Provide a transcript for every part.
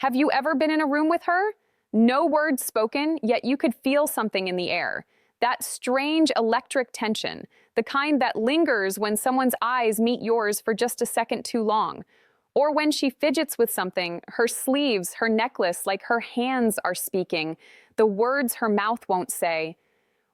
Have you ever been in a room with her? No words spoken, yet you could feel something in the air. That strange electric tension, the kind that lingers when someone's eyes meet yours for just a second too long. Or when she fidgets with something, her sleeves, her necklace, like her hands are speaking, the words her mouth won't say.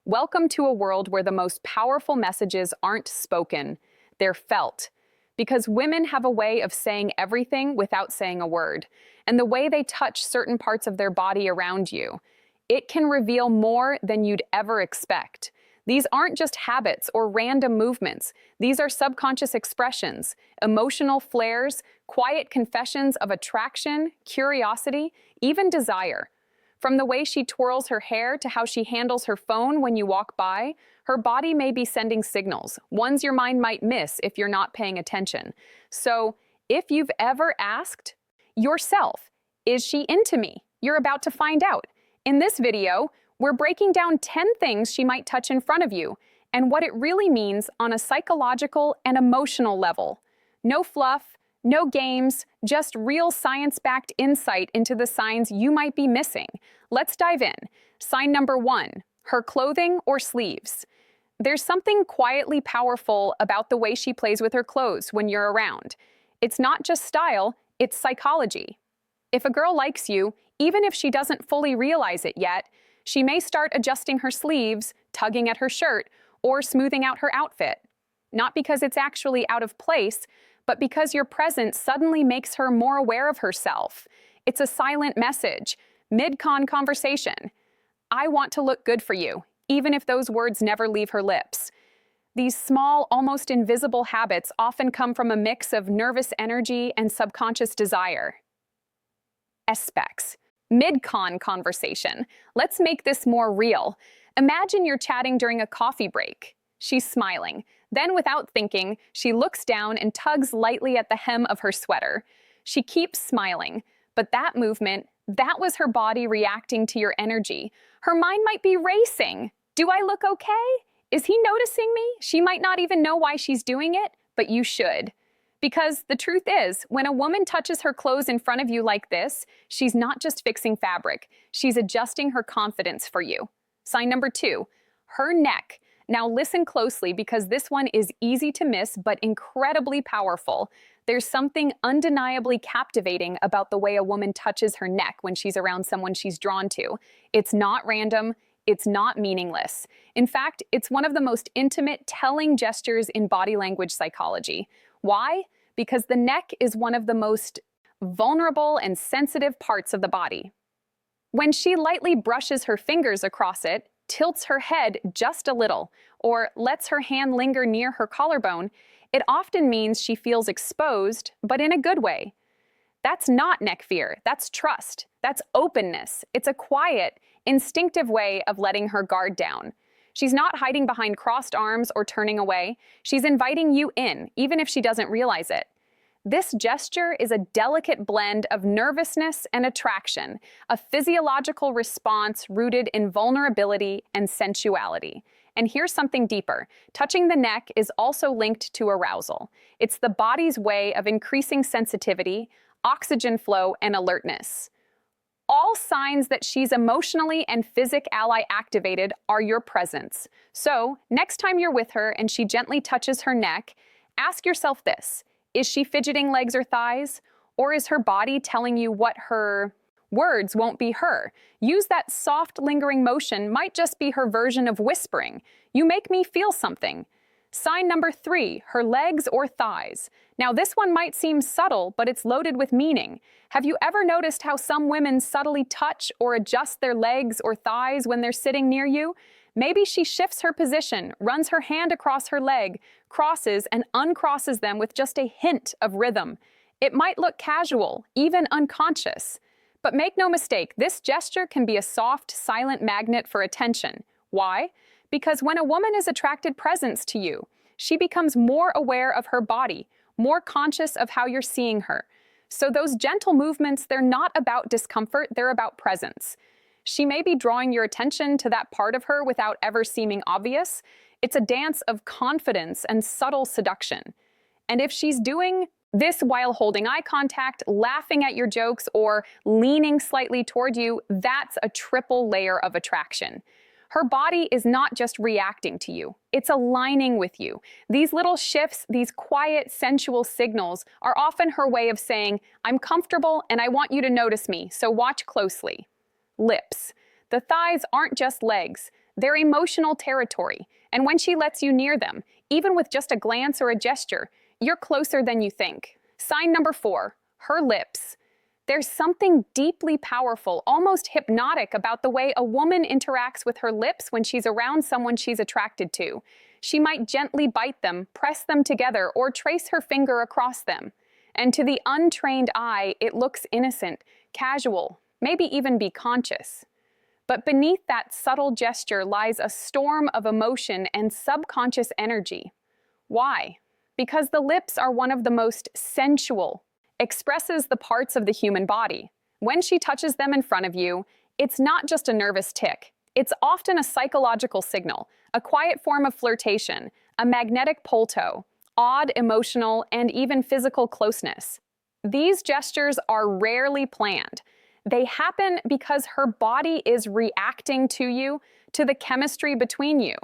Welcome to a world where the most powerful messages aren't spoken, they're felt. Because women have a way of saying everything without saying a word, and the way they touch certain parts of their body around you, it can reveal more than you'd ever expect. These aren't just habits or random movements. These are subconscious expressions, emotional flares, quiet confessions of attraction, curiosity, even desire. From the way she twirls her hair to how she handles her phone when you walk by, her body may be sending signals, ones your mind might miss if you're not paying attention. So, if you've ever asked yourself, is she into me? You're about to find out. In this video, we're breaking down 10 things she might touch in front of you and what it really means on a psychological and emotional level. No fluff, no games, just real science-backed insight into the signs you might be missing. Let's dive in. Sign number 1, her clothing or sleeves. There's something quietly powerful about the way she plays with her clothes when you're around. It's not just style, it's psychology. If a girl likes you, even if she doesn't fully realize it yet, she may start adjusting her sleeves, tugging at her shirt, or smoothing out her outfit. Not because it's actually out of place, but because your presence suddenly makes her more aware of herself. It's a silent message, mid-con conversation. I want to look good for you, even if those words never leave her lips. These small, almost invisible habits often come from a mix of nervous energy and subconscious desire. Specs. Mid-con conversation. Let's make this more real. Imagine you're chatting during a coffee break. She's smiling. Then, without thinking, she looks down and tugs lightly at the hem of her sweater. She keeps smiling, but that movement, that was her body reacting to your energy. Her mind might be racing. Do I look okay? Is he noticing me? She might not even know why she's doing it, but you should. Because the truth is, when a woman touches her clothes in front of you like this, she's not just fixing fabric, she's adjusting her confidence for you. Sign number 2, her neck. Now listen closely because this one is easy to miss but incredibly powerful. There's something undeniably captivating about the way a woman touches her neck when she's around someone she's drawn to. It's not random, it's not meaningless. In fact, it's one of the most intimate, telling gestures in body language psychology. Why? Because the neck is one of the most vulnerable and sensitive parts of the body. When she lightly brushes her fingers across it, tilts her head just a little, or lets her hand linger near her collarbone, it often means she feels exposed, but in a good way. That's not neck fear, that's trust, that's openness. It's a quiet, instinctive way of letting her guard down. She's not hiding behind crossed arms or turning away. She's inviting you in, even if she doesn't realize it. This gesture is a delicate blend of nervousness and attraction, a physiological response rooted in vulnerability and sensuality. And here's something deeper. Touching the neck is also linked to arousal. It's the body's way of increasing sensitivity, oxygen flow, and alertness. All signs that she's emotionally and physically activated are your presence. So, next time you're with her and she gently touches her neck, ask yourself this: is she fidgeting legs or thighs? Or is her body telling you what her words won't be her? Use that soft, lingering motion might just be her version of whispering. You make me feel something. Sign number 3, her legs or thighs. Now this one might seem subtle, but it's loaded with meaning. Have you ever noticed how some women subtly touch or adjust their legs or thighs when they're sitting near you? Maybe she shifts her position, runs her hand across her leg, crosses and uncrosses them with just a hint of rhythm. It might look casual, even unconscious. But make no mistake, this gesture can be a soft, silent magnet for attention. Why? Because when a woman is attracted presence to you, she becomes more aware of her body, more conscious of how you're seeing her. So those gentle movements, they're not about discomfort, they're about presence. She may be drawing your attention to that part of her without ever seeming obvious. It's a dance of confidence and subtle seduction. And if she's doing This while holding eye contact, laughing at your jokes, or leaning slightly toward you, that's a triple layer of attraction. Her body is not just reacting to you, it's aligning with you. These little shifts, these quiet, sensual signals, are often her way of saying, I'm comfortable and I want you to notice me, so watch closely. Lips. The thighs aren't just legs, they're emotional territory. And when she lets you near them, even with just a glance or a gesture, you're closer than you think. Sign number 4, her lips. There's something deeply powerful, almost hypnotic about the way a woman interacts with her lips when she's around someone she's attracted to. She might gently bite them, press them together, or trace her finger across them. And to the untrained eye, it looks innocent, casual, maybe even be conscious. But beneath that subtle gesture lies a storm of emotion and subconscious energy. Why? Because the lips are one of the most sensual, expresses the parts of the human body. When she touches them in front of you, it's not just a nervous tick. It's often a psychological signal, a quiet form of flirtation, a magnetic pull toe, odd emotional and even physical closeness. These gestures are rarely planned. They happen because her body is reacting to you, to the chemistry between you.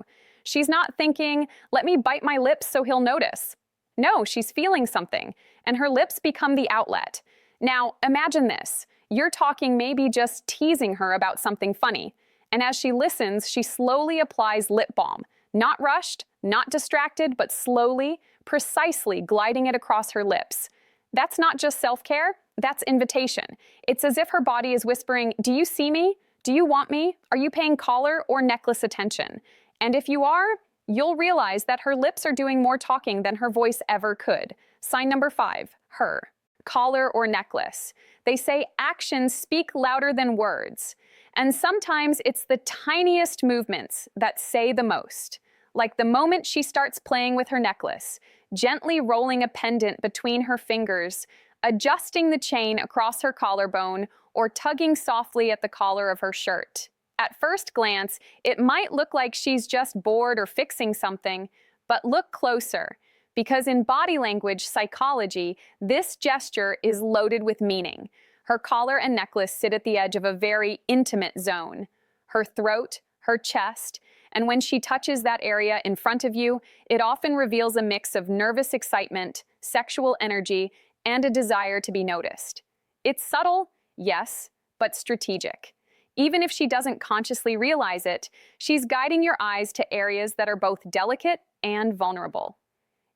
She's not thinking, let me bite my lips so he'll notice. No, she's feeling something, and her lips become the outlet. Now, imagine this. You're talking, maybe just teasing her about something funny, and as she listens, she slowly applies lip balm. Not rushed, not distracted, but slowly, precisely gliding it across her lips. That's not just self-care, that's invitation. It's as if her body is whispering, do you see me? Do you want me? Are you paying collar or necklace attention? And if you are, you'll realize that her lips are doing more talking than her voice ever could. Sign number 5, her. Collar or necklace. They say actions speak louder than words. And sometimes it's the tiniest movements that say the most. Like the moment she starts playing with her necklace, gently rolling a pendant between her fingers, adjusting the chain across her collarbone, or tugging softly at the collar of her shirt. At first glance, it might look like she's just bored or fixing something, but look closer, because in body language psychology, this gesture is loaded with meaning. Her collar and necklace sit at the edge of a very intimate zone. Her throat, her chest, and when she touches that area in front of you, it often reveals a mix of nervous excitement, sexual energy, and a desire to be noticed. It's subtle, yes, but strategic. Even if she doesn't consciously realize it, she's guiding your eyes to areas that are both delicate and vulnerable.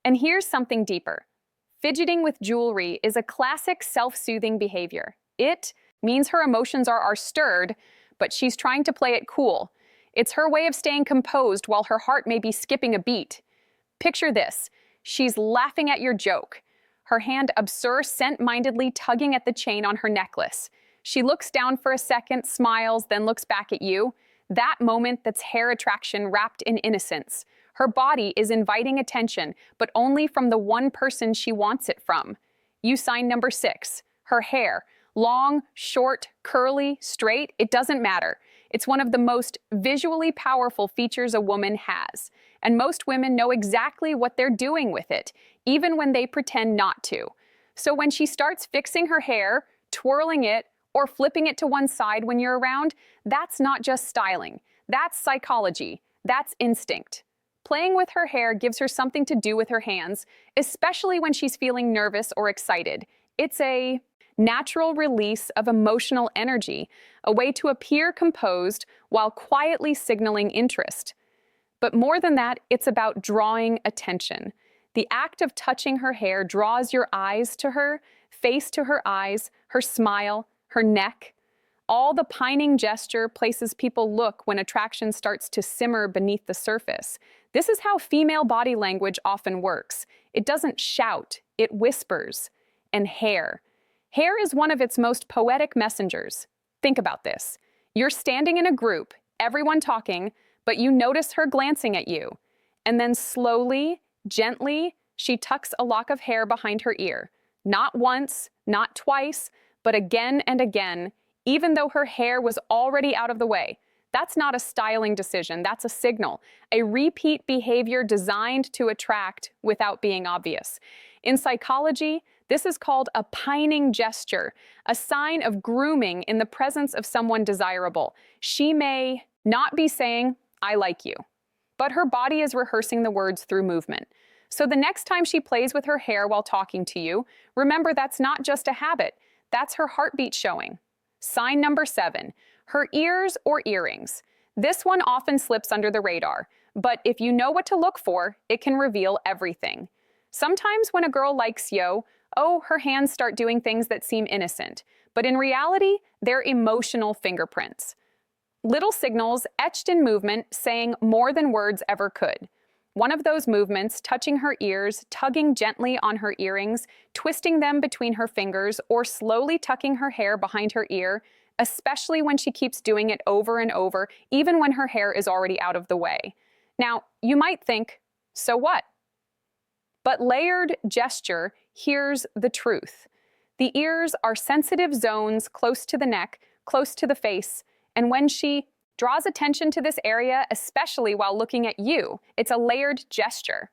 And here's something deeper. Fidgeting with jewelry is a classic self-soothing behavior. It means her emotions are stirred, but she's trying to play it cool. It's her way of staying composed while her heart may be skipping a beat. Picture this. She's laughing at your joke. Her hand absurdly tugging at the chain on her necklace. She looks down for a second, smiles, then looks back at you. That moment, that's hair attraction wrapped in innocence. Her body is inviting attention, but only from the one person she wants it from. You sign number 6, her hair. Long, short, curly, straight, it doesn't matter. It's one of the most visually powerful features a woman has. And most women know exactly what they're doing with it, even when they pretend not to. So when she starts fixing her hair, twirling it, or flipping it to one side when you're around, that's not just styling. That's psychology. That's instinct. Playing with her hair gives her something to do with her hands, especially when she's feeling nervous or excited. It's a natural release of emotional energy, a way to appear composed while quietly signaling interest. But more than that, it's about drawing attention. The act of touching her hair draws your eyes to her, face to her eyes, her smile, her neck. All the pining gesture places people look when attraction starts to simmer beneath the surface. This is how female body language often works. It doesn't shout, it whispers. And hair. Hair is one of its most poetic messengers. Think about this. You're standing in a group, everyone talking, but you notice her glancing at you. And then slowly, gently, she tucks a lock of hair behind her ear. Not once, not twice, but again and again, even though her hair was already out of the way. That's not a styling decision, that's a signal, a repeat behavior designed to attract without being obvious. In psychology, This is called a pining gesture, a sign of grooming in the presence of someone desirable. She may not be saying, "I like you," but her body is rehearsing the words through movement. So the next time she plays with her hair while talking to you, remember that's not just a habit, that's her heartbeat showing. Sign number 7, her ears or earrings. This one often slips under the radar, but if you know what to look for, it can reveal everything. Sometimes when a girl likes you, her hands start doing things that seem innocent, but in reality, they're emotional fingerprints. Little signals etched in movement saying more than words ever could. One of those movements, touching her ears, tugging gently on her earrings, twisting them between her fingers, or slowly tucking her hair behind her ear, especially when she keeps doing it over and over, even when her hair is already out of the way. Now, you might think, so what? But layered gesture, here's the truth. The ears are sensitive zones close to the neck, close to the face, and when she draws attention to this area, especially while looking at you, it's a layered gesture.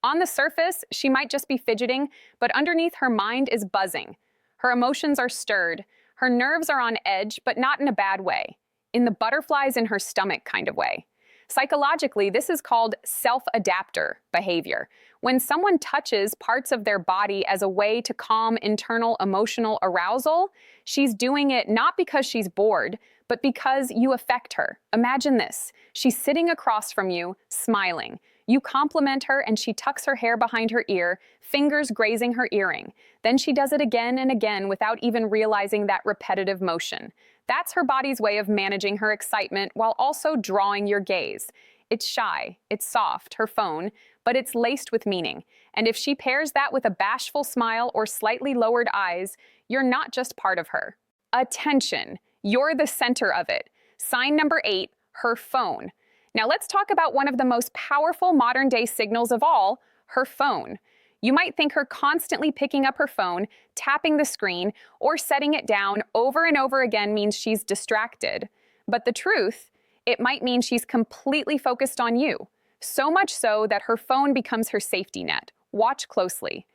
On the surface, she might just be fidgeting, but underneath her mind is buzzing. Her emotions are stirred. Her nerves are on edge, but not in a bad way, in the butterflies in her stomach kind of way. Psychologically, this is called self-adapter behavior. When someone touches parts of their body as a way to calm internal emotional arousal, she's doing it not because she's bored, but because you affect her. Imagine this. She's sitting across from you, smiling. You compliment her and she tucks her hair behind her ear, fingers grazing her earring. Then she does it again and again without even realizing that repetitive motion. That's her body's way of managing her excitement while also drawing your gaze. It's shy, it's soft, her phone, but it's laced with meaning. And if she pairs that with a bashful smile or slightly lowered eyes, you're not just part of her. Attention. You're the center of it. Sign number 8, her phone. Now let's talk about one of the most powerful modern-day signals of all, her phone. You might think her constantly picking up her phone, tapping the screen, or setting it down over and over again means she's distracted. But the truth, it might mean she's completely focused on you. So much so that her phone becomes her safety net. Watch closely.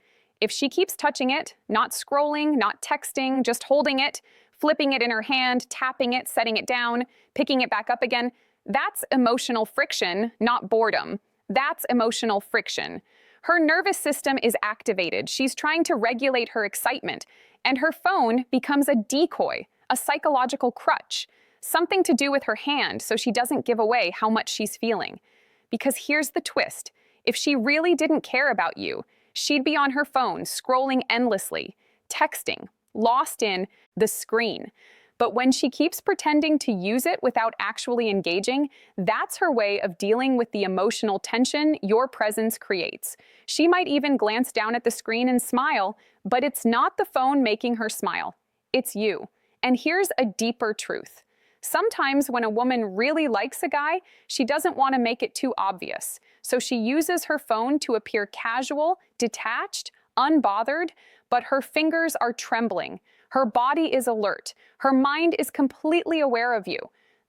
If she keeps touching it, not scrolling, not texting, just holding it, flipping it in her hand, tapping it, setting it down, picking it back up again, that's emotional friction, not boredom. That's emotional friction. Her nervous system is activated. She's trying to regulate her excitement, and her phone becomes a decoy, a psychological crutch, something to do with her hand so she doesn't give away how much she's feeling. Because here's the twist. If she really didn't care about you, she'd be on her phone, scrolling endlessly, texting, lost in the screen. But when she keeps pretending to use it without actually engaging, that's her way of dealing with the emotional tension your presence creates. She might even glance down at the screen and smile, but it's not the phone making her smile. It's you. And here's a deeper truth. Sometimes when a woman really likes a guy, she doesn't want to make it too obvious. So she uses her phone to appear casual, detached, unbothered, but her fingers are trembling. Her body is alert. Her mind is completely aware of you.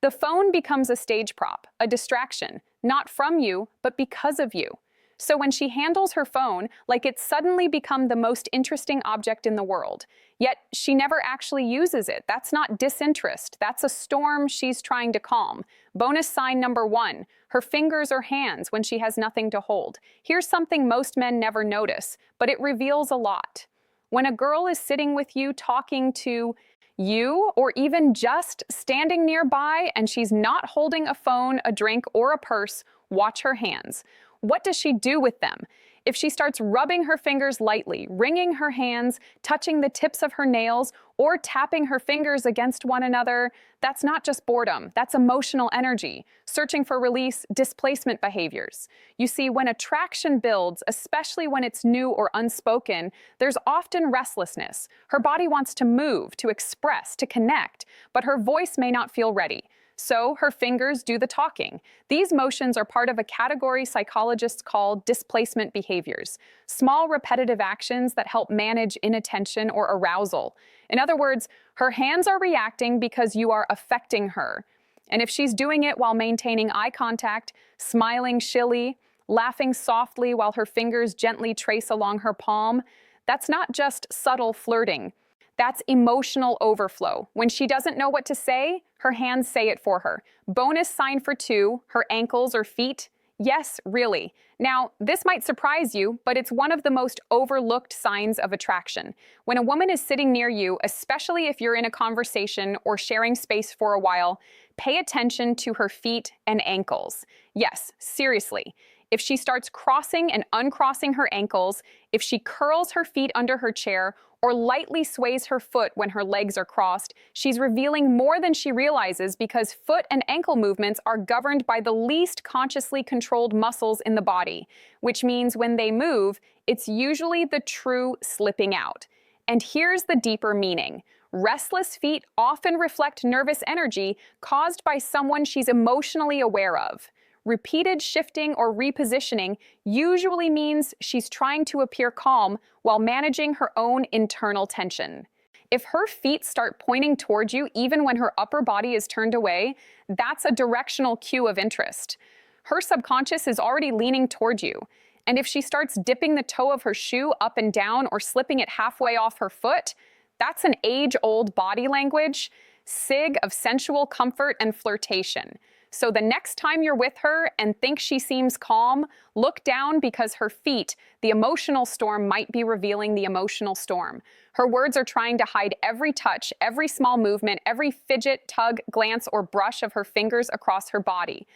The phone becomes a stage prop, a distraction, not from you, but because of you. So when she handles her phone, like it's suddenly become the most interesting object in the world. Yet she never actually uses it. That's not disinterest. That's a storm she's trying to calm. Bonus sign number 1, her fingers or hands when she has nothing to hold. Here's something most men never notice, but it reveals a lot. When a girl is sitting with you, talking to you, or even just standing nearby and she's not holding a phone, a drink, or a purse, watch her hands. What does she do with them? If she starts rubbing her fingers lightly, wringing her hands, touching the tips of her nails, or tapping her fingers against one another, that's not just boredom, that's emotional energy, searching for release, displacement behaviors. You see, when attraction builds, especially when it's new or unspoken, there's often restlessness. Her body wants to move, to express, to connect, but her voice may not feel ready. So her fingers do the talking. These motions are part of a category psychologists call displacement behaviors, small repetitive actions that help manage inattention or arousal. In other words, her hands are reacting because you are affecting her. And if she's doing it while maintaining eye contact, smiling shilly, laughing softly while her fingers gently trace along her palm, That's not just subtle flirting. That's emotional overflow. When she doesn't know what to say, her hands say it for her. Bonus sign for 2, her ankles or feet. Yes, really. Now, this might surprise you, but it's one of the most overlooked signs of attraction. When a woman is sitting near you, especially if you're in a conversation or sharing space for a while, pay attention to her feet and ankles. Yes, seriously. If she starts crossing and uncrossing her ankles, if she curls her feet under her chair, or lightly sways her foot when her legs are crossed, she's revealing more than she realizes because foot and ankle movements are governed by the least consciously controlled muscles in the body, which means when they move, it's usually the true slipping out. And here's the deeper meaning. Restless feet often reflect nervous energy caused by someone she's emotionally aware of. Repeated shifting or repositioning usually means she's trying to appear calm while managing her own internal tension. If her feet start pointing towards you even when her upper body is turned away, that's a directional cue of interest. Her subconscious is already leaning toward you. And if she starts dipping the toe of her shoe up and down or slipping it halfway off her foot, that's an age-old body language, sig of sensual comfort and flirtation. So the next time you're with her and think she seems calm, look down because her feet, the emotional storm, might be revealing the emotional storm. Her words are trying to hide every touch, every small movement, every fidget, tug, glance, or brush of her fingers across her body.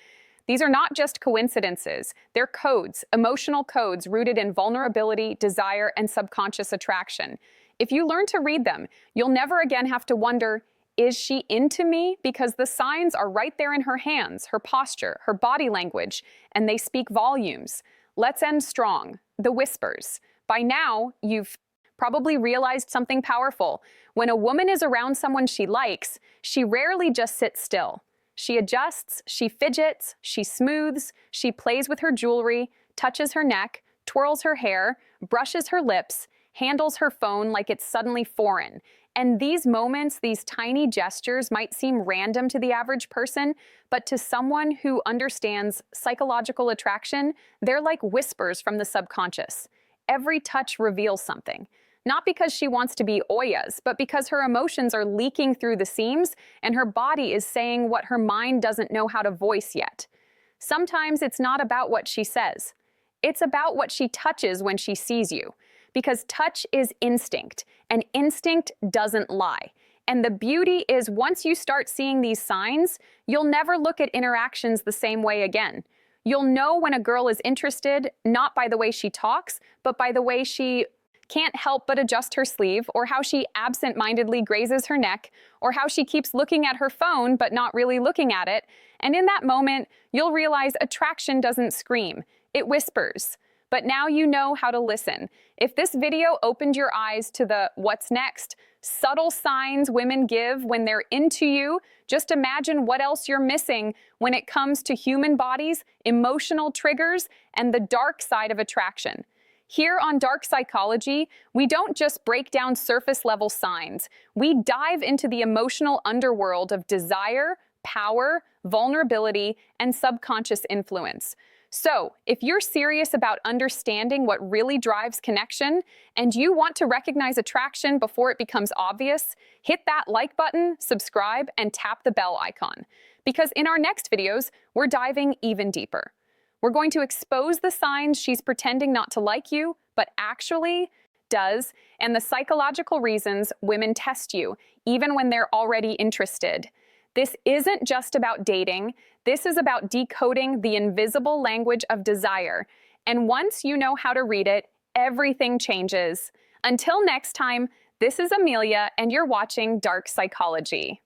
These are not just coincidences. They're codes, emotional codes rooted in vulnerability, desire, and subconscious attraction. If you learn to read them, you'll never again have to wonder, is she into me? Because the signs are right there in her hands, her posture, her body language, and they speak volumes. Let's end strong. The whispers. By now, you've probably realized something powerful. When a woman is around someone she likes, she rarely just sits still. She adjusts, she fidgets, she smooths, she plays with her jewelry, touches her neck, twirls her hair, brushes her lips, handles her phone like it's suddenly foreign. And these moments, these tiny gestures might seem random to the average person, but to someone who understands psychological attraction, they're like whispers from the subconscious. Every touch reveals something. Not because she wants to be Oyas, but because her emotions are leaking through the seams and her body is saying what her mind doesn't know how to voice yet. Sometimes it's not about what she says. It's about what she touches when she sees you. Because touch is instinct, and instinct doesn't lie. And the beauty is once you start seeing these signs, you'll never look at interactions the same way again. You'll know when a girl is interested, not by the way she talks, but by the way she can't help but adjust her sleeve, or how she absent-mindedly grazes her neck, or how she keeps looking at her phone but not really looking at it. And in that moment, you'll realize attraction doesn't scream, it whispers. But now you know how to listen. If this video opened your eyes to the what's next, subtle signs women give when they're into you, just imagine what else you're missing when it comes to human bodies, emotional triggers, and the dark side of attraction. Here on Dark Psychology, we don't just break down surface-level signs. We dive into the emotional underworld of desire, power, vulnerability, and subconscious influence. So, if you're serious about understanding what really drives connection, and you want to recognize attraction before it becomes obvious, hit that like button, subscribe, and tap the bell icon. Because in our next videos, we're diving even deeper. We're going to expose the signs she's pretending not to like you, but actually does, and the psychological reasons women test you, even when they're already interested. This isn't just about dating. This is about decoding the invisible language of desire. And once you know how to read it, everything changes. Until next time, this is Amelia, and you're watching Dark Psychology.